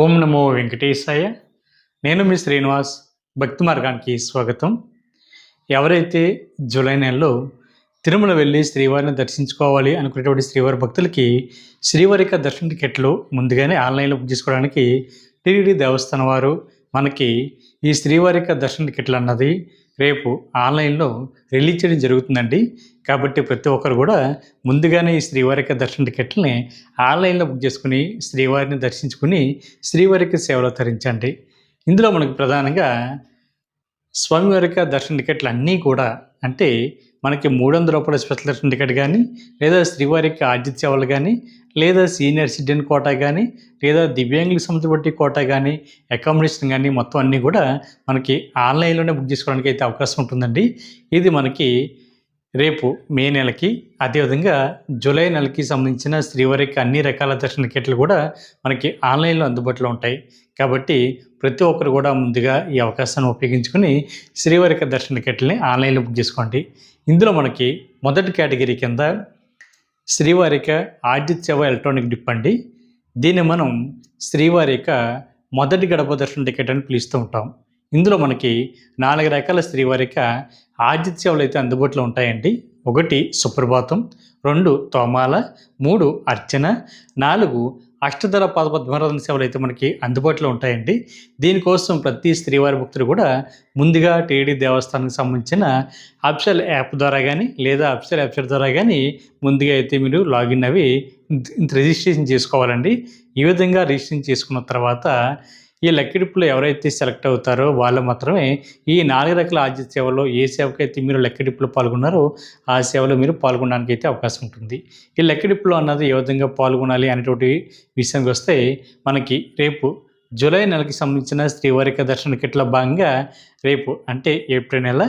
ఓం నమో వెంకటేశాయ. నేను మీ శ్రీనివాస్. భక్తి మార్గానికి స్వాగతం. ఎవరైతే జూలై నెలలో తిరుమల వెళ్ళి శ్రీవారిని దర్శించుకోవాలి అనుకునేటువంటి శ్రీవారి భక్తులకి శ్రీవారి యొక్క దర్శన టికెట్లు ముందుగానే ఆన్లైన్లో బుక్ చేసుకోవడానికి టీటీడీ దేవస్థానం వారు మనకి ఈ శ్రీవారి యొక్క దర్శన టికెట్లు అన్నది రేపు ఆన్లైన్లో రిలీజ్ చేయడం జరుగుతుందండి. కాబట్టి ప్రతి ఒక్కరు కూడా ముందుగానే ఈ శ్రీవారి యొక్క దర్శన టికెట్లని ఆన్లైన్లో బుక్ చేసుకుని శ్రీవారిని దర్శించుకుని శ్రీవారికి సేవలో తరించండి. ఇందులో మనకు ప్రధానంగా స్వామివారి యొక్క దర్శన టికెట్లు అన్నీ కూడా అంటే మనకి రూ. 300 స్పెషల్ దర్శన టికెట్ కానీ, లేదా శ్రీవారికి ఆర్జిత సేవలు కానీ, లేదా సీనియర్ సిటిజన్ కోటా కానీ, లేదా దివ్యాంగులకు సంబంధించిన కోటా కానీ, అకామిడేషన్ కానీ మొత్తం అన్నీ కూడా మనకి ఆన్లైన్లోనే బుక్ చేసుకోవడానికి అయితే అవకాశం ఉంటుందండి. ఇది మనకి రేపు మే నెలకి, అదేవిధంగా జూలై నెలకి సంబంధించిన శ్రీవారికి అన్ని రకాల దర్శన టికెట్లు కూడా మనకి ఆన్లైన్లో అందుబాటులో ఉంటాయి. కాబట్టి ప్రతి ఒక్కరు కూడా ముందుగా ఈ అవకాశాన్ని ఉపయోగించుకొని శ్రీవారికి దర్శన టికెట్లని ఆన్లైన్లో బుక్ చేసుకోండి. ఇందులో మనకి మొదటి కేటగిరీ కింద శ్రీవారిక ఆర్జిత సేవ ఎలక్ట్రానిక్ డిప్ అండి. దీన్ని మనం శ్రీవారిక మొదటి గడప దర్శన టికెట్ అని పిలుస్తూ ఉంటాం. ఇందులో మనకి 4 రకాల శ్రీవారిక ఆర్జిత సేవలు అయితే అందుబాటులో ఉంటాయండి. 1 సుప్రభాతం, 2 తోమాల, 3 అర్చన, 4 అష్టదళ పాదపద్మారాధన సేవలు అయితే మనకి అందుబాటులో ఉంటాయండి. దీనికోసం ప్రతి శ్రీవారి భక్తులు కూడా ముందుగా టీటీడీ దేవస్థానానికి సంబంధించిన అఫీషియల్ యాప్ ద్వారా కానీ, లేదా అఫీషియల్ వెబ్సైట్ ద్వారా కానీ ముందుగా అయితే మీరు లాగిన్ అవి రిజిస్ట్రేషన్ చేసుకోవాలండి. ఈ విధంగా రిజిస్ట్రేషన్ చేసుకున్న తర్వాత ఈ లక్కీ డిప్లో ఎవరైతే సెలెక్ట్ అవుతారో వాళ్ళు మాత్రమే ఈ 4 రకాల ఆర్జిత సేవలో ఏ సేవకైతే మీరు లక్కీ డిప్లో పాల్గొన్నారో ఆ సేవలో మీరు పాల్గొనడానికి అయితే అవకాశం ఉంటుంది. ఈ లక్కీ డిప్లో అన్నది ఏ విధంగా పాల్గొనాలి అనేటువంటి విషయానికి వస్తే మనకి రేపు జూలై నెలకి సంబంధించిన శ్రీవారిక దర్శన టికెట్ల భాగంగా రేపు అంటే ఏప్రిల్ నెల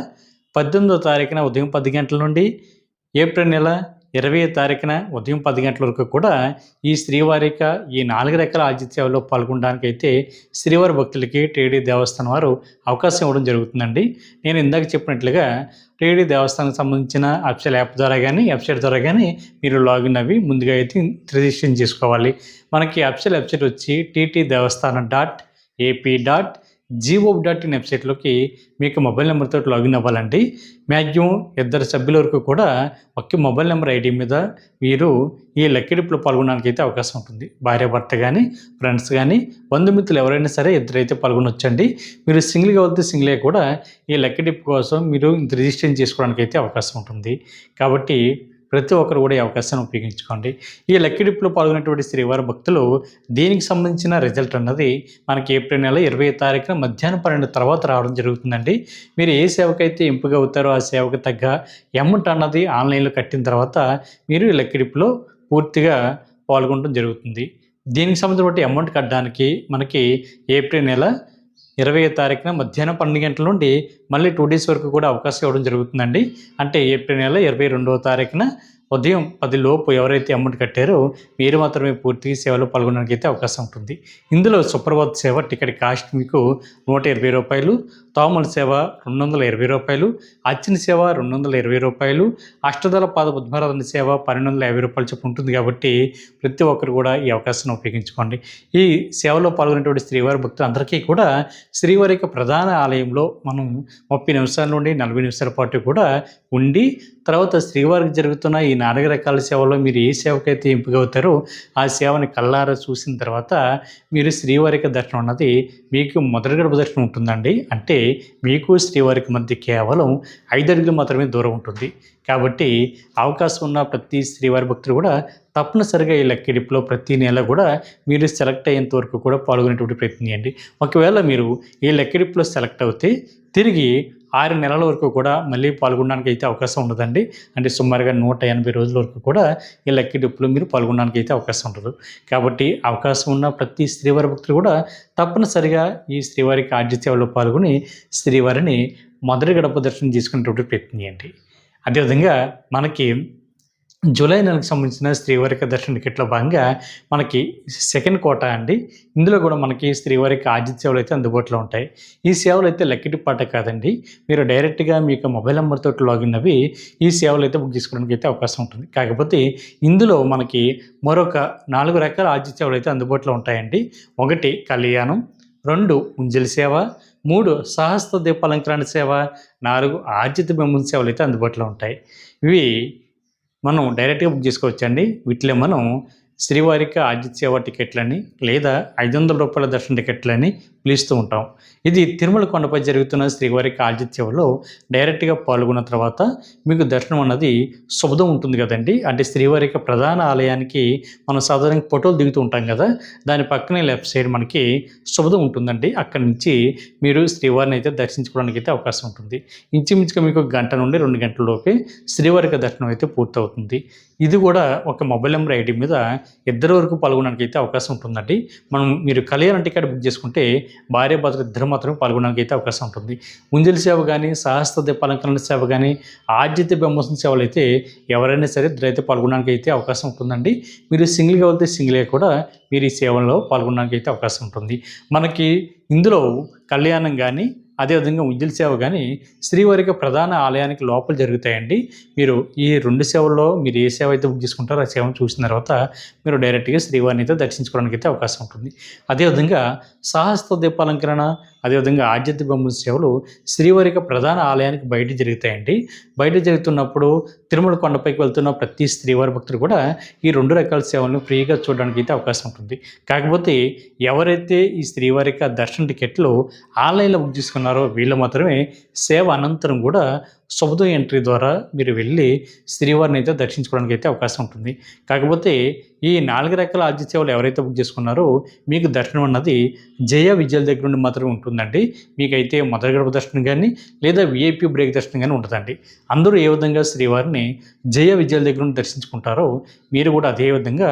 18వ తారీఖున ఉదయం 10 గంటల నుండి ఏప్రిల్ నెల 20వ తారీఖున ఉదయం 10 గంటల వరకు కూడా ఈ శ్రీవారిక ఈ 4 రకాల ఆర్జిత సేవలో పాల్గొనడానికి అయితే శ్రీవారి భక్తులకి టీటీడీ దేవస్థానం వారు అవకాశం ఇవ్వడం జరుగుతుందండి. నేను ఇందాక చెప్పినట్లుగా టీటీడీ దేవస్థానానికి సంబంధించిన అఫీషియల్ యాప్ ద్వారా కానీ, వెబ్సైట్ ద్వారా కానీ మీరు లాగిన్ అవి ముందుగా అయితే రిజిస్ట్రేషన్ చేసుకోవాలి. మనకి అఫీషియల్ వెబ్సైట్ వచ్చి tt.devaస్థానం.ap.gov.in వెబ్సైట్లోకి మీకు మొబైల్ నెంబర్తో లాగిన్ అవ్వాలండి. మ్యాక్సిమం 2 సభ్యుల వరకు కూడా ఒకే మొబైల్ నెంబర్ ఐడి మీద మీరు ఈ లక్కీ డిప్లో పాల్గొనడానికి అయితే అవకాశం ఉంటుంది. భార్యాభర్త కానీ, ఫ్రెండ్స్ కానీ, బంధుమిత్రులు ఎవరైనా సరే 2 అయితే పాల్గొనొచ్చండి. మీరు సింగిల్గా వెళ్తే సింగిల్గా కూడా ఈ లక్కీ డిప్ కోసం మీరు రిజిస్ట్రేషన్ చేసుకోవడానికి అయితే అవకాశం ఉంటుంది. కాబట్టి ప్రతి ఒక్కరు కూడా ఈ అవకాశాన్ని ఉపయోగించుకోండి. ఈ లక్కీ డిప్లో పాల్గొనేటువంటి శ్రీవారి భక్తులు దీనికి సంబంధించిన రిజల్ట్ అన్నది మనకి ఏప్రిల్ నెల 20వ తారీఖున మధ్యాహ్నం 12 తర్వాత రావడం జరుగుతుందండి. మీరు ఏ సేవకైతే ఎంపిక అవుతారో ఆ సేవకు తగ్గ అమౌంట్ అన్నది ఆన్లైన్లో కట్టిన తర్వాత మీరు ఈ లక్కీ డిప్లో పూర్తిగా పాల్గొనడం జరుగుతుంది. దీనికి సంబంధించిన అమౌంట్ కట్టడానికి మనకి ఏప్రిల్ నెల 20వ తారీఖున మధ్యాహ్నం 12 గంటల నుండి మళ్ళీ 2 డేస్ వరకు కూడా అవకాశం ఇవ్వడం జరుగుతుందండి. అంటే ఏప్రిల్ నెల 22వ తారీఖున ఉదయం 10 లోపు ఎవరైతే అమౌంట్ కట్టారో మీరు మాత్రమే పూర్తి సేవలో పాల్గొనడానికి అయితే అవకాశం ఉంటుంది. ఇందులో సుప్రభాత సేవ టికెట్ కాస్ట్ మీకు రూ. 120, తోమల సేవ రూ. 220, అర్చన సేవ రూ. 220, అష్టదళ పాద పద్మారాధన సేవ రూ. 1250 చొప్పున ఉంటుంది. కాబట్టి ప్రతి ఒక్కరు కూడా ఈ అవకాశాన్ని ఉపయోగించుకోండి. ఈ సేవలో పాల్గొనేటువంటి శ్రీవారి భక్తులు అందరికీ కూడా శ్రీవారి యొక్క ప్రధాన ఆలయంలో మనం 30 నిమిషాల నుండి 40 నిమిషాల పాటు కూడా ఉండి తర్వాత శ్రీవారికి జరుగుతున్న ఈ 4 రకాల సేవలో మీరు ఏ సేవకైతే ఎంపిక అవుతారో ఆ సేవని కళ్ళారా చూసిన తర్వాత మీరు శ్రీవారికి దర్శనం అన్నది మీకు మొదటి గడప దర్శనం ఉంటుందండి. అంటే మీకు శ్రీవారికి మధ్య కేవలం 5 అడుగులు మాత్రమే దూరం ఉంటుంది. కాబట్టి అవకాశం ఉన్న ప్రతి శ్రీవారి భక్తులు కూడా తప్పనిసరిగా ఈ లక్కీ డిప్లో ప్రతి నెల కూడా మీరు సెలెక్ట్ అయ్యేంత వరకు కూడా పాల్గొనేటువంటి ప్రయత్నం చేయండి. ఒకవేళ మీరు ఈ లక్కీ డిప్లో సెలెక్ట్ అవుతే తిరిగి 6 నెలల వరకు కూడా మళ్ళీ పాల్గొనడానికి అయితే అవకాశం ఉండదండి. అంటే సుమారుగా 180 రోజుల వరకు కూడా ఈ లక్కీ డిప్లో మీరు పాల్గొనడానికి అయితే అవకాశం ఉండదు. కాబట్టి అవకాశం ఉన్న ప్రతి శ్రీవారి భక్తులు కూడా తప్పనిసరిగా ఈ శ్రీవారికి ఆర్జిత సేవలో పాల్గొని శ్రీవారిని మొదటి గడప దర్శనం చేసుకునేటువంటి ప్రయత్నం చేయండి. అదేవిధంగా మనకి జూలై నెలకు సంబంధించిన శ్రీవారిక దర్శన టికెట్‌లో భాగంగా మనకి సెకండ్ కోటా అండి. ఇందులో కూడా మనకి శ్రీవారికి ఆర్జిత సేవలైతే అందుబాటులో ఉంటాయి. ఈ సేవలైతే లెక్కటిపాట కాదండి. మీరు డైరెక్ట్‌గా మీ యొక్క మొబైల్ నంబర్‌తోటి లాగిన్ అవ్వి ఈ సేవలైతే బుక్ చేసుకోవడానికైతే అవకాశం ఉంటుంది. కాకపోతే ఇందులో మనకి మరొక 4 రకాల ఆర్జిత సేవలైతే అందుబాటులో ఉంటాయండి. 1 కళ్యాణం, 2 ఉంజలి సేవ, 3 సహస్ర దీపాలంకరణ సేవ, 4 ఆర్జిత బింబం సేవలైతే అందుబాటులో ఉంటాయి. ఇవి మనం డైరెక్ట్‌గా బుక్ చేసుకోవచ్చండి. వీటిలో మనం శ్రీవారికి ఆర్జిత సేవ టికెట్లని లేదా రూ. 500 దర్శన టికెట్లని పిలుస్తూ ఉంటాం. ఇది తిరుమల కొండపై జరుగుతున్న శ్రీవారికి ఆర్జిత సేవలో డైరెక్ట్‌గా పాల్గొన్న తర్వాత మీకు దర్శనం అన్నది శుభదం ఉంటుంది కదండీ! అంటే శ్రీవారి యొక్క ప్రధాన ఆలయానికి మనం సాధారణంగా ఫోటోలు దిగుతూ ఉంటాం కదా! దాని పక్కనే లెఫ్ట్ సైడ్ మనకి శుభదం ఉంటుందండి. అక్కడి నుంచి మీరు శ్రీవారిని అయితే దర్శించుకోవడానికి అయితే అవకాశం ఉంటుంది. ఇంచుమించుగా మీకు గంట నుండి 2 గంటల లోపే శ్రీవారికి దర్శనం అయితే పూర్తవుతుంది. ఇది కూడా ఒక మొబైల్ నంబర్ ఐడి మీద ఇద్దరి వరకు పాల్గొనడానికి అయితే అవకాశం ఉంటుందండి. మీరు కళ్యాణ టికెట్ బుక్ చేసుకుంటే భార్యాభర్తలు ఇద్దరు మాత్రమే పాల్గొనడానికి అయితే అవకాశం ఉంటుంది. ఉంజలి సేవ కానీ, సహస్ర దీపాలంకరణ సేవ కానీ, ఆర్జిత బింబం సేవలు అయితే ఎవరైనా సరే ఇద్దరైతే పాల్గొనడానికి అయితే అవకాశం ఉంటుందండి. మీరు సింగిల్‌గా వెళ్తే సింగిల్‌గా కూడా మీరు ఈ సేవల్లో పాల్గొనడానికి అయితే అవకాశం ఉంటుంది. మనకి ఇందులో కళ్యాణం కానీ, అదేవిధంగా ఉంజలి సేవ కానీ శ్రీవారికి ప్రధాన ఆలయానికి లోపల జరుగుతాయండి. మీరు ఈ 2 సేవల్లో మీరు ఏ సేవ అయితే బుక్ చేసుకుంటారో ఆ సేవను చూసిన తర్వాత మీరు డైరెక్ట్‌గా శ్రీవారిని అయితే దర్శించుకోవడానికి అయితే అవకాశం ఉంటుంది. అదేవిధంగా సహస్ర దీపాలంకరణ, అదేవిధంగా ఆర్జిత బింబం సేవలు శ్రీవారికి ప్రధాన ఆలయానికి బయట జరుగుతాయండి. బయట జరుగుతున్నప్పుడు తిరుమల కొండపైకి వెళ్తున్న ప్రతి శ్రీవారి భక్తుడు కూడా ఈ 2 రకాల సేవలను ఫ్రీగా చూడడానికి అయితే అవకాశం ఉంటుంది. కాకపోతే ఎవరైతే ఈ శ్రీవారికి దర్శన టికెట్లు ఆన్‌లైన్‌లో బుక్ చేసుకున్నారో వీళ్ళు మాత్రమే సేవ అనంతరం కూడా శుభోదయం ఎంట్రీ ద్వారా మీరు వెళ్ళి శ్రీవారిని అయితే దర్శించుకోవడానికి అయితే అవకాశం ఉంటుంది. కాకపోతే ఈ 4 రకాల ఆర్జిత సేవలు ఎవరైతే బుక్ చేసుకున్నారో మీకు దర్శనం అన్నది జయ విజయాల దగ్గర నుండి మాత్రమే ఉంటుందండి. మీకైతే మొదటి గడప దర్శనం కానీ లేదా వీఐపీ బ్రేక్ దర్శనం కానీ ఉంటుందండి. అందరూ ఏ విధంగా శ్రీవారిని జయ విజయాల దగ్గర నుండి దర్శించుకుంటారో మీరు కూడా అదే విధంగా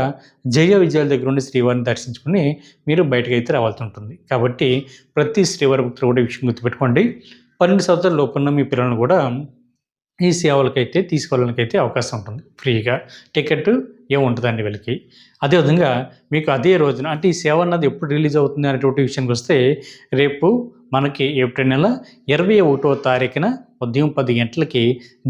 జయ విజయాల దగ్గర నుండి శ్రీవారిని దర్శించుకుని మీరు బయటకైతే రావాల్సి ఉంటుంది. కాబట్టి ప్రతి శ్రీవారి భక్తులు కూడా ఈ విషయం గుర్తుపెట్టుకోండి. 12 సంవత్సరాల లోపున్న మీ పిల్లలను కూడా ఈ సేవలకైతే తీసుకోవడానికైతే అవకాశం ఉంటుంది. ఫ్రీగా టికెట్ ఏముంటుందండి వీళ్ళకి. అదేవిధంగా మీకు అదే రోజున అంటే ఈ సేవ అన్నది ఎప్పుడు రిలీజ్ అవుతుంది అనేటువంటి విషయానికి వస్తే రేపు మనకి ఏప్రిల్ నెల 21వ తారీఖున ఉదయం 10 గంటలకి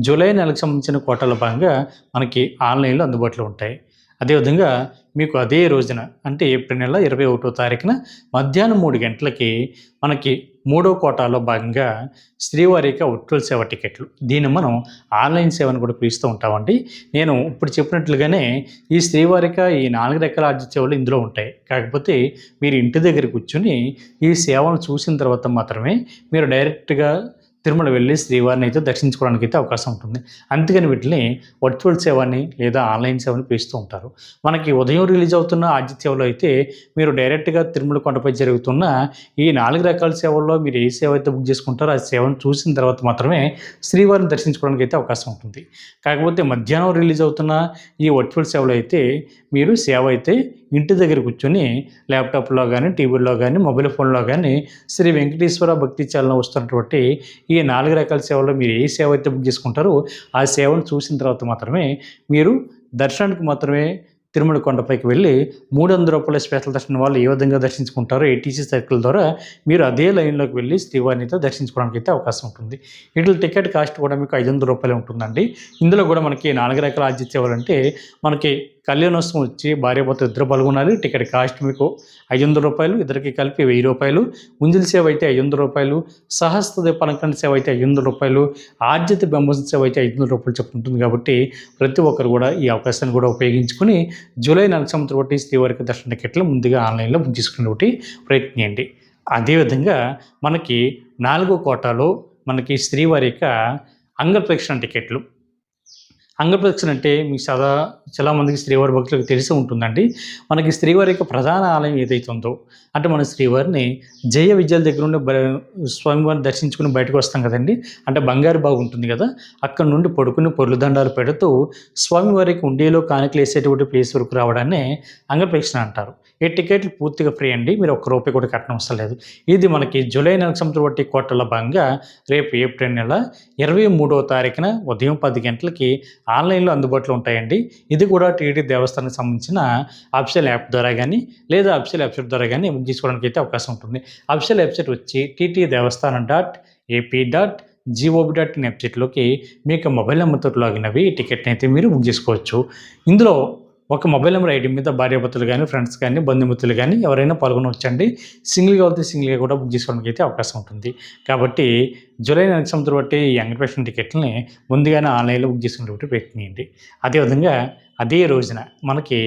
జూలై నెలకు సంబంధించిన కోటాల భాగంగా మనకి ఆన్లైన్లో అందుబాటులో ఉంటాయి. అదేవిధంగా మీకు అదే రోజున అంటే ఏప్రిల్ నెల 21వ తారీఖున మధ్యాహ్నం 3 గంటలకి మనకి 3వ కోటాలో భాగంగా శ్రీవారిక వర్చువల్ సేవ టికెట్లు దీన్ని మనం ఆన్లైన్ సేవను కూడా పిలుస్తూ ఉంటామండి. నేను ఇప్పుడు చెప్పినట్లుగానే ఈ శ్రీవారిక ఈ 4 రకాల ఆర్జిత సేవలు ఇందులో ఉంటాయి. కాకపోతే మీరు ఇంటి దగ్గర కూర్చొని ఈ సేవను చూసిన తర్వాత మాత్రమే మీరు డైరెక్ట్గా తిరుమల వెళ్ళి శ్రీవారిని అయితే దర్శించుకోవడానికి అయితే అవకాశం ఉంటుంది. అందుకని వీటిని వర్చువల్ సేవని లేదా ఆన్లైన్ సేవని పిలుస్తూ ఉంటారు. మనకి ఉదయం రిలీజ్ అవుతున్న ఆర్జిత సేవలో అయితే మీరు డైరెక్ట్గా తిరుమల కొండపై జరుగుతున్న ఈ 4 రకాల సేవల్లో మీరు ఏ సేవ అయితే బుక్ చేసుకుంటారో ఆ సేవను చూసిన తర్వాత మాత్రమే శ్రీవారిని దర్శించుకోవడానికి అయితే అవకాశం ఉంటుంది. కాకపోతే మధ్యాహ్నం రిలీజ్ అవుతున్న ఈ వర్చువల్ సేవలో అయితే మీరు సేవ అయితే ఇంటి దగ్గర కూర్చొని ల్యాప్టాప్లో కానీ, టీవీలో కానీ, మొబైల్ ఫోన్లో కానీ శ్రీ వెంకటేశ్వర భక్తి ఛానల్లో వస్తున్నటువంటి ఈ 4 రకాల సేవల్లో మీరు ఏ సేవ అయితే బుక్ చేసుకుంటారో ఆ సేవను చూసిన తర్వాత మాత్రమే మీరు దర్శనానికి మాత్రమే తిరుమల కొండపైకి వెళ్ళి రూ. 300 స్పెషల్ దర్శనం వాళ్ళు ఏ విధంగా దర్శించుకుంటారో ఏటీసీ సర్కిల్ ద్వారా మీరు అదే లైన్లోకి వెళ్ళి శ్రీవారిని అయితే దర్శించుకోవడానికి అయితే అవకాశం ఉంటుంది. వీటి టికెట్ కాస్ట్ కూడా మీకు రూ. 500 ఉంటుందండి. ఇందులో కూడా మనకి 4 రకాల ఆర్జిత సేవలు అంటే మనకి కళ్యాణోత్సవం వచ్చి భార్యాభర్తలు ఇద్దరు పాల్గొనాలి. టికెట్ కాస్ట్ మీకు రూ. 500, ఇద్దరికి కలిపి రూ. 1000. ఉంజలి సేవ అయితే రూ. 500, సహస్ర దీపాలంకరణ సేవ అయితే రూ. 500, ఆర్జిత బింబం సేవ అయితే రూ. 500 చొప్పున ఉంటుంది. కాబట్టి ప్రతి ఒక్కరు కూడా ఈ అవకాశాన్ని కూడా ఉపయోగించుకుని జూలై నెల సంవత్సరం ఒకటి శ్రీవారికి దర్శన టికెట్లు ముందుగా ఆన్లైన్లో బుక్ చేసుకునే ప్రయత్నించండి. అదేవిధంగా మనకి 4వ కోటాలో మనకి శ్రీవారి యొక్క అంగప్రదక్షిణ టికెట్లు. అంగప్రదక్షిణ అంటే మీకు చాలా మందికి శ్రీవారి భక్తులకు తెలిసి ఉంటుందండి. మనకి శ్రీవారి యొక్క ప్రధాన ఆలయం ఏదైతే ఉందో అంటే మన శ్రీవారిని జయ విజయాల దగ్గర నుండి స్వామివారిని దర్శించుకుని బయటకు వస్తాం కదండి. అంటే బంగారు బాగు ఉంటుంది కదా, అక్కడ నుండి పడుకుని పొర్లు దండాలు పెడుతూ స్వామివారికి ఉండేలో కానుకలు వేసేటువంటి ప్లేస్ వరకు రావడాన్ని అంగప్రదక్షిణ అంటారు. ఈ టికెట్లు పూర్తిగా ఫ్రీ అండి. మీరు ఒక్క రూపాయి కూడా కట్టనవసరం లేదు. ఇది మనకి జూలై నెలకు సంబంధించిన బట్టి కోటాలో భాగంగా రేపు ఏప్రిల్ నెల 23వ తారీఖున ఉదయం 10 గంటలకి ఆన్లైన్‌లో అందుబాటులో ఉంటాయండి. ఇది కూడా టీటీడీ దేవస్థానానికి సంబంధించిన అఫీషియల్ యాప్ ద్వారా గానీ, లేదా అఫీషియల్ వెబ్‌సైట్ ద్వారా గానీ బుక్ చేసుకోవడానికి అయితే అవకాశం ఉంటుంది. అఫీషియల్ వెబ్‌సైట్ వచ్చి ttdevaస్థానం.ap.gov.in వెబ్‌సైట్‌లోకి మీకు మొబైల్ నంబర్‌తోటి లాగిన్ అవ్వి ఈ టికెట్‌ని అయితే మీరు బుక్ చేసుకోవచ్చు. ఇందులో ఒక మొబైల్ నెంబర్ ఐడి మీద భార్యాభర్తలు గానీ, ఫ్రెండ్స్ గానీ, బంధుమిత్రులు గానీ ఎవరైనా పాల్గొనవచ్చండి. సింగిల్‌గా అయితే సింగిల్‌గా కూడా బుక్ చేసుకోవడానికి అయితే అవకాశం ఉంటుంది. కాబట్టి జూలై నెలకు సంబంధించిన బట్టి ఈ వెంకటేశ్వర టికెట్‌లని ముందుగానే ఆన్‌లైన్‌లో బుక్ చేసుకునేటట్టు ప్రయత్నించండి. అదేవిధంగా అదే రోజున మనకి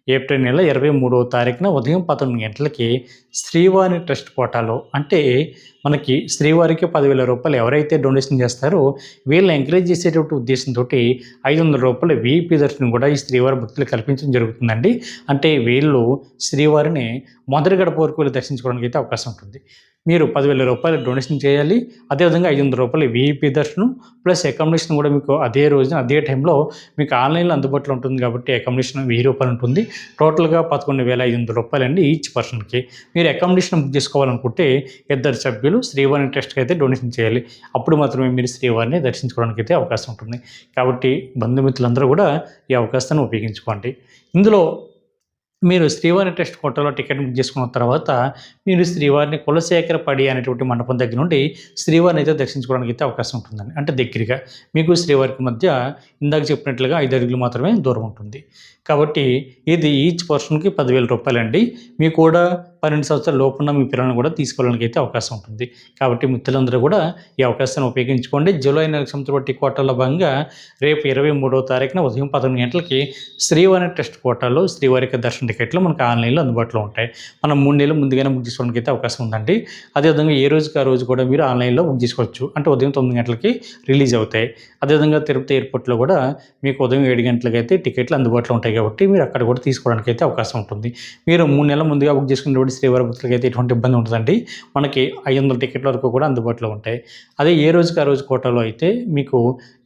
ఏప్రిల్ నెల 23వ తారీఖున ఉదయం 11 గంటలకి శ్రీవాణి ట్రస్ట్ కోటాలో అంటే మనకి శ్రీవారికి రూ. 10,000 ఎవరైతే డొనేషన్ చేస్తారో వీళ్ళని ఎంకరేజ్ చేసేటటువంటి ఉద్దేశంతో రూ. 500 వీఐపీ దర్శనం కూడా ఈ శ్రీవారి భక్తులు కల్పించడం జరుగుతుందండి. అంటే వీళ్ళు శ్రీవారిని మొదటి గడప వరకు వెళ్ళి దర్శించుకోవడానికి అయితే అవకాశం ఉంటుంది. మీరు రూ. 10,000 డొనేషన్ చేయాలి. అదేవిధంగా రూ. 500 వీఐపీ దర్శనం ప్లస్ అకామిడేషన్ కూడా మీకు అదే రోజున అదే టైంలో మీకు ఆన్లైన్‌లో అందుబాటులో ఉంటుంది కాబట్టి అకామిడేషన్ రూ. 1000 ఉంటుంది. టోటల్‌గా రూ. 11,500 అండి ఈచ్ పర్సన్‌కి. మీరు అకామిడేషన్ బుక్ చేసుకోవాలనుకుంటే ఇద్దరు సభ్యులు శ్రీవారి ట్రస్ట్‌కి అయితే డొనేషన్ చేయాలి. అప్పుడు మాత్రమే మీరు శ్రీవారిని దర్శించుకోవడానికి అయితే అవకాశం ఉంటుంది. కాబట్టి బంధుమిత్రులందరూ కూడా ఈ అవకాశాన్ని ఉపయోగించుకోండి. ఇందులో మీరు శ్రీవారి ట్రస్ట్ కోటాలో టికెట్ బుక్ చేసుకున్న తర్వాత మీరు శ్రీవారిని కులశేఖర పడి అనేటువంటి మండపం దగ్గర నుండి శ్రీవారిని అయితే దర్శించుకోవడానికి అయితే అవకాశం ఉంటుందండి. అంటే దగ్గరగా మీకు శ్రీవారికి మధ్య ఇందాక చెప్పినట్లుగా 5 అడుగులు మాత్రమే దూరం ఉంటుంది. కాబట్టి ఇది ఈచ్ పర్సన్‌కి రూ. 10,000 అండి. మీకు కూడా 12 సంవత్సరాల లోపున్న మీ పిల్లల్ని కూడా తీసుకోవడానికి అయితే అవకాశం ఉంటుంది. కాబట్టి మిత్రులందరూ కూడా ఈ అవకాశాన్ని ఉపయోగించుకోండి. జూలై నెలకు సంబంధించిన బట్టి కోటాలో భాగంగా రేపు 23వ తారీఖున ఉదయం 11 గంటలకి శ్రీవారి ట్రస్ట్ కోటాలో శ్రీవారికి దర్శన టికెట్లు మనకు ఆన్లైన్‌లో అందుబాటులో ఉంటాయి. మనం 3 నెలలు ముందుగానే బుక్ చేసుకోవడానికి అయితే అవకాశం ఉందండి. అదేవిధంగా ఏ రోజుకి ఆ రోజు కూడా మీరు ఆన్లైన్‌లో బుక్ చేసుకోవచ్చు. అంటే ఉదయం 9 గంటలకి రిలీజ్ అవుతాయి. అదేవిధంగా తిరుపతి ఎయిర్‌పోర్ట్‌లో కూడా మీకు ఉదయం 7 గంటలకి అయితే టికెట్లు అందుబాటులో ఉంటాయి కాబట్టి మీరు అక్కడ కూడా తీసుకోవడానికి అయితే అవకాశం ఉంటుంది. మీరు 3 నెలల ముందుగా బుక్ చేసుకున్నటువంటి శ్రీవారి భక్తులకి అయితే ఎటువంటి ఇబ్బంది ఉండదండి. మనకి 500 టికెట్ల వరకు కూడా అందుబాటులో ఉంటాయి. అదే ఏ రోజుకి ఆ రోజు కోటాలో అయితే మీకు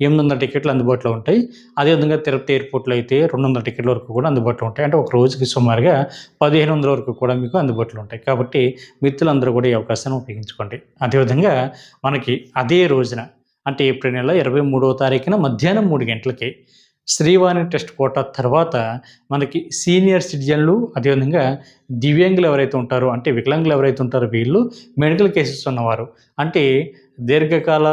800 టికెట్లు అందుబాటులో ఉంటాయి. అదేవిధంగా తిరుపతి ఎయిర్‌పోర్ట్‌లో అయితే 200 టికెట్ల వరకు కూడా అందుబాటులో ఉంటాయి. అంటే ఒక రోజుకి సుమారుగా 1500 వరకు కూడా మీకు అందుబాటులో ఉంటాయి. కాబట్టి మిత్రులందరూ కూడా ఈ అవకాశాన్ని ఉపయోగించుకోండి. అదేవిధంగా మనకి అదే రోజున అంటే ఏప్రిల్ నెల 23వ తారీఖున మధ్యాహ్నం 3 గంటలకి శ్రీవాణి ట్రస్ట్ కోటా తర్వాత మనకి సీనియర్ సిటిజన్లు అదేవిధంగా దివ్యాంగులు ఎవరైతే ఉంటారో అంటే వికలాంగులు ఎవరైతే ఉంటారో వీళ్ళు మెడికల్ కేసెస్ ఉన్నవారు అంటే దీర్ఘకాల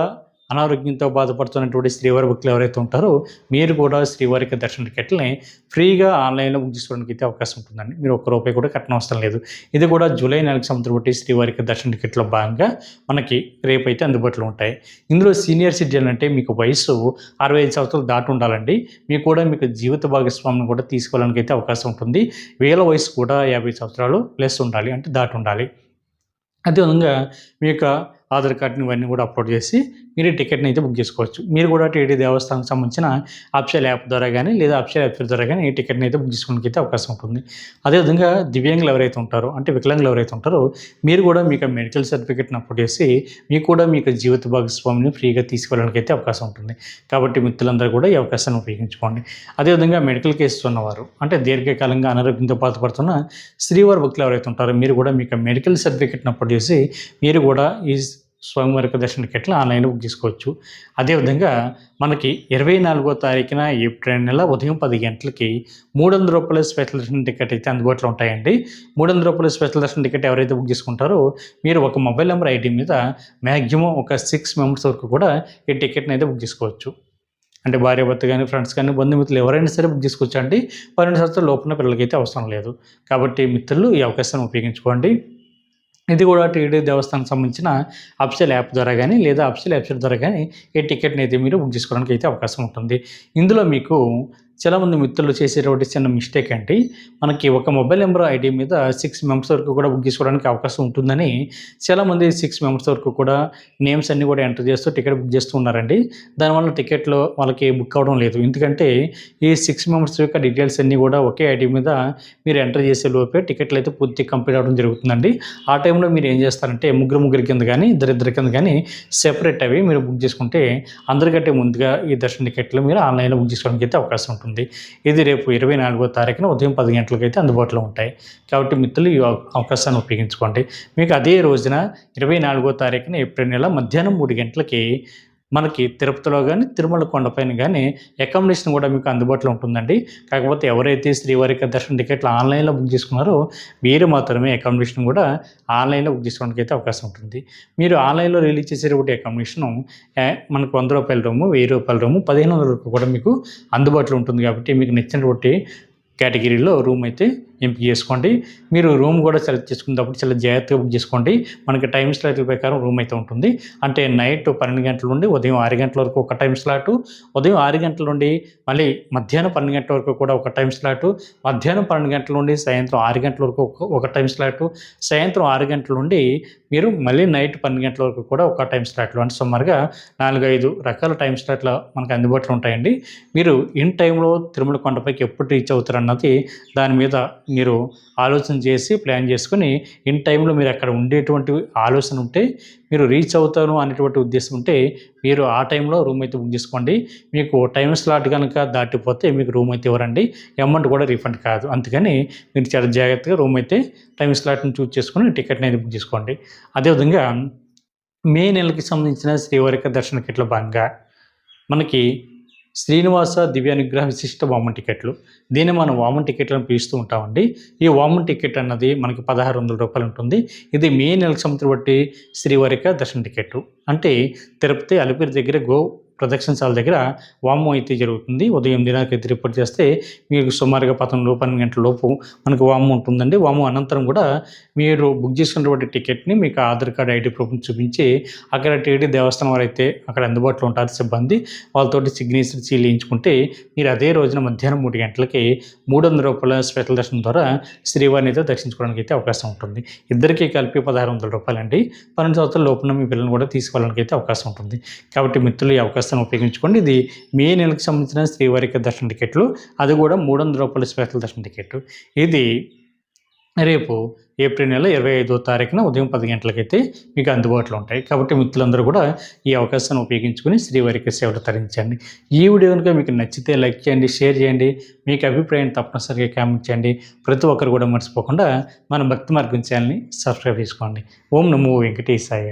అనారోగ్యంతో బాధపడుతున్నటువంటి శ్రీవారి భక్తులు ఎవరైతే ఉంటారో మీరు కూడా శ్రీవారికి దర్శన టికెట్లని ఫ్రీగా ఆన్లైన్‌లో బుక్ చేసుకోవడానికి అయితే అవకాశం ఉంటుందండి. మీరు ఒక్క రూపాయి కూడా కట్టనవసరం లేదు. ఇది కూడా జూలై నెలకు సంబంధించిన బట్టి శ్రీవారికి దర్శన టికెట్‌లో భాగంగా మనకి రేపైతే అందుబాటులో ఉంటాయి. ఇందులో సీనియర్ సిటిజన్ అంటే మీకు వయసు 65 సంవత్సరాలు దాటి ఉండాలండి. మీకు కూడా మీకు జీవిత భాగస్వామిని కూడా తీసుకోవడానికి అయితే అవకాశం ఉంటుంది. వీళ్ళ వయసు కూడా 50 సంవత్సరాలు ప్లస్ ఉండాలి అంటే దాటి ఉండాలి. అదేవిధంగా మీ యొక్క ఆధార్ కార్డ్‌ని ఇవన్నీ కూడా అప్లోడ్ చేసి మీరు ఈ టికెట్‌ని అయితే బుక్ చేసుకోవచ్చు. మీరు కూడా టీటీడీ దేవస్థానానికి సంబంధించిన అఫీషియల్ యాప్ ద్వారా గానీ, లేదా అఫీషియల్ వెబ్‌సైట్ ద్వారా గానీ ఈ టికెట్‌ని అయితే బుక్ చేసుకోవడానికి అయితే అవకాశం ఉంటుంది. అదేవిధంగా దివ్యాంగులు ఎవరైతే ఉంటారో అంటే వికలాంగులు ఎవరైతే ఉంటారో మీరు కూడా మీకు మెడికల్ సర్టిఫికేట్‌ని అప్లోడ్ చేసి మీకు కూడా మీకు జీవిత భాగస్వామిని ఫ్రీగా తీసుకెళ్ళడానికి అయితే అవకాశం ఉంటుంది. కాబట్టి మిత్రులందరూ కూడా ఈ అవకాశాన్ని ఉపయోగించుకోండి. అదేవిధంగా మెడికల్ కేసెస్ ఉన్నవారు అంటే దీర్ఘకాలంగా అనారోగ్యంతో బాధపడుతున్న శ్రీవారి భక్తులు ఎవరైతే ఉంటారో మీరు కూడా మీకు మెడికల్ సర్టిఫికేట్‌ని అప్లోడ్ చేసి మీరు కూడా ఈ స్వామివారికి దర్శన టికెట్లు ఆన్లైన్‌లో బుక్ చేసుకోవచ్చు. అదేవిధంగా మనకి 24వ తారీఖున ఏప్రిల్ నెల ఉదయం 10 గంటలకి రూ. 300 స్పెషల్ దర్శన టికెట్ అయితే అందుబాటులో ఉంటాయండి. రూ. 300 స్పెషల్ దర్శన టికెట్ ఎవరైతే బుక్ చేసుకుంటారో మీరు ఒక మొబైల్ నెంబర్ ఐడి మీద మ్యాక్సిమం ఒక 6 మెంబర్స్ వరకు కూడా ఈ టికెట్‌ని అయితే బుక్ చేసుకోవచ్చు. అంటే భార్యాభర్త కానీ, ఫ్రెండ్స్ కానీ, బంధుమిత్రులు ఎవరైనా సరే బుక్ చేసుకోవచ్చు అండి. 12 సంవత్సరాల లోపున్న పిల్లలకైతే అవసరం లేదు. కాబట్టి మిత్రులు ఈ అవకాశాన్ని ఉపయోగించుకోండి. ఇది కూడా టీటీడీ దేవస్థానానికి సంబంధించిన అఫీషియల్ యాప్ ద్వారా కానీ, లేదా అఫీషియల్ వెబ్‌సైట్ ద్వారా కానీ ఈ టికెట్‌ని అయితే మీరు బుక్ చేసుకోవడానికి అయితే అవకాశం ఉంటుంది. ఇందులో మీకు చాలామంది మిత్రులు చేసేటువంటి చిన్న మిస్టేక్ అండి. మనకి ఒక మొబైల్ నెంబర్ ఐడి మీద 6 మెంబర్స్ వరకు కూడా బుక్ చేసుకోవడానికి అవకాశం ఉంటుందని చాలామంది 6 మెంబర్స్ వరకు కూడా నేమ్స్ అన్నీ కూడా ఎంటర్ చేస్తూ టికెట్ బుక్ చేస్తూ ఉన్నారండి. దానివల్ల టికెట్లు వాళ్ళకి బుక్ అవ్వడం లేదు. ఎందుకంటే ఈ 6 మెంబర్స్ యొక్క డీటెయిల్స్ అన్నీ కూడా ఒకే ఐడి మీద మీరు ఎంటర్ చేసే లోపే టికెట్లు అయితే పూర్తి కంప్లీట్ అవ్వడం జరుగుతుందండి. ఆ టైంలో మీరు ఏం చేస్తారంటే ముగ్గురు కింద కానీ, ఇద్దరిద్దరి కింద కానీ సెపరేట్ అవి మీరు బుక్ చేసుకుంటే అందరికంటే ముందుగా ఈ దర్శన టికెట్లు మీరు ఆన్లైన్‌లో బుక్ చేసుకోవడానికి అయితే అవకాశం ఉంటుంది. ఉంటుంది. ఇది రేపు 24వ తారీఖున ఉదయం 10 గంటలకైతే అందుబాటులో ఉంటాయి. కాబట్టి మిత్రులు ఈ అవకాశాన్ని ఉపయోగించుకోండి. మీకు అదే రోజున 24వ తారీఖున ఏప్రిల్ నెల మధ్యాహ్నం 3 గంటలకి మనకి తిరుపతిలో గానీ, తిరుమల కొండపైన గానీ అకామిడేషన్ కూడా మీకు అందుబాటులో ఉంటుందండి. కాకపోతే ఎవరైతే శ్రీవారికి దర్శన టికెట్లు ఆన్‌లైన్‌లో బుక్ చేసుకున్నారో మీరు మాత్రమే అకామిడేషన్ కూడా ఆన్‌లైన్‌లో బుక్ చేసుకోవడానికైతే అవకాశం ఉంటుంది. మీరు ఆన్‌లైన్‌లో రిలీజ్ చేసేటువంటి అకామిడేషను మనకు రూ. 100 రూము, రూ. 1000 రూము, 1500 వరకు కూడా మీకు అందుబాటులో ఉంటుంది కాబట్టి మీకు నచ్చినటువంటి కేటగిరీలో రూమ్ అయితే ఎంపిక చేసుకోండి. మీరు రూమ్ కూడా సెలెక్ట్ చేసుకునేటప్పుడు చాలా జాగ్రత్తగా బుక్ చేసుకోండి. మనకి టైమ్ స్లాట్ల ప్రకారం రూమ్ అయితే ఉంటుంది. అంటే నైట్ 12 గంటల నుండి ఉదయం 6 గంటల వరకు ఒక టైమ్ స్లాటు, ఉదయం 6 గంటల నుండి మళ్ళీ మధ్యాహ్నం 12 గంటల వరకు కూడా ఒక టైమ్ స్లాటు, మధ్యాహ్నం 12 గంటల నుండి సాయంత్రం 6 గంటల వరకు ఒక టైమ్ స్లాటు, సాయంత్రం 6 గంటల నుండి మీరు మళ్ళీ నైట్ 12 గంటల వరకు కూడా ఒక టైమ్ స్లాట్లు, అంటే సుమారుగా 4, 5 రకాల టైమ్ స్లాట్లు మనకు అందుబాటులో ఉంటాయండి. మీరు ఇన్ టైంలో తిరుమల కొండపైకి ఎప్పుడు రీచ్ అవుతారన్నది దాని మీద మీరు ఆలోచన చేసి ప్లాన్ చేసుకొని ఇన్ టైంలో మీరు అక్కడ ఉండేటువంటి ఆలోచన ఉంటే, మీరు రీచ్ అవుతాను అనేటువంటి ఉద్దేశం ఉంటే మీరు ఆ టైంలో రూమ్ అయితే బుక్ చేసుకోండి. మీకు టైమ్ స్లాట్ కనుక దాటిపోతే మీకు రూమ్ అయితే ఇవ్వరండి, అమౌంట్ కూడా రీఫండ్ కాదు. అందుకని మీరు చాలా జాగ్రత్తగా రూమ్ అయితే టైమ్ స్లాట్ని చూజ్ చేసుకొని టికెట్ని అయితే బుక్ చేసుకోండి. అదేవిధంగా మే నెలకి సంబంధించిన శ్రీవారి దర్శన టికెట్ల భాగంగా మనకి శ్రీనివాస దివ్యానుగ్రహ విశిష్ట వామన్ టికెట్లు, దీన్ని మనం వామన్ టికెట్లను పిలుస్తూ ఉంటామండి. ఈ వామన్ టికెట్ అన్నది మనకి రూ. 1600 ఉంటుంది. ఇది మే నెలకు సంవత్సరం బట్టి శ్రీవారి దర్శన టికెట్టు. అంటే తిరుపతి అలిపిరి దగ్గర ప్రదక్షిణశాల దగ్గర వామం అయితే జరుగుతుంది. ఉదయం 8 అయితే రిపోర్ట్ చేస్తే మీకు సుమారుగా 12 గంటల లోపు మనకు వామం ఉంటుందండి. వామం అనంతరం కూడా మీరు బుక్ చేసుకున్నటువంటి టికెట్ని మీకు ఆధార్ కార్డ్, ఐడి ప్రూఫ్ని చూపించి అక్కడ టీటీ దేవస్థానం వారు అయితే అక్కడ అందుబాటులో ఉంటారు సిబ్బంది, వాళ్ళతోటి సిగ్నేచర్ సీల్ వేయించుకుంటే మీరు అదే రోజున మధ్యాహ్నం 3 గంటలకి రూ. 300 స్పెషల్ దర్శనం ద్వారా శ్రీవారిని అయితే దర్శించుకోవడానికి అయితే అవకాశం ఉంటుంది. ఇద్దరికీ కలిపి రూ. 1600 అండి. 12 సంవత్సరాల లోపున మీ పిల్లల్ని కూడా తీసుకెళ్ళడానికి అయితే అవకాశం ఉంటుంది. కాబట్టి మిత్రులు ఈ అవకాశం ఉపయోగించుకోండి. ఇది మే నెలకు సంబంధించిన శ్రీవారి దర్శన టికెట్లు, అది కూడా రూ. 300 స్పెషల్ దర్శన టికెట్. ఇది రేపు ఏప్రిల్ నెల 25వ తారీఖున ఉదయం 10 గంటలకైతే మీకు అందుబాటులో ఉంటాయి. కాబట్టి మిత్రులందరూ కూడా ఈ అవకాశాన్ని ఉపయోగించుకొని శ్రీవారికి సేవలు తరించండి. ఈ వీడియో కనుక మీకు నచ్చితే లైక్ చేయండి, షేర్ చేయండి, మీకు అభిప్రాయాన్ని తప్పనిసరిగా కామెంట్ చేయండి. ప్రతి ఒక్కరు కూడా మర్చిపోకుండా మన భక్తి మార్గం ఛానల్ని సబ్స్క్రైబ్ చేసుకోండి. ఓం నమో వెంకటేశాయ.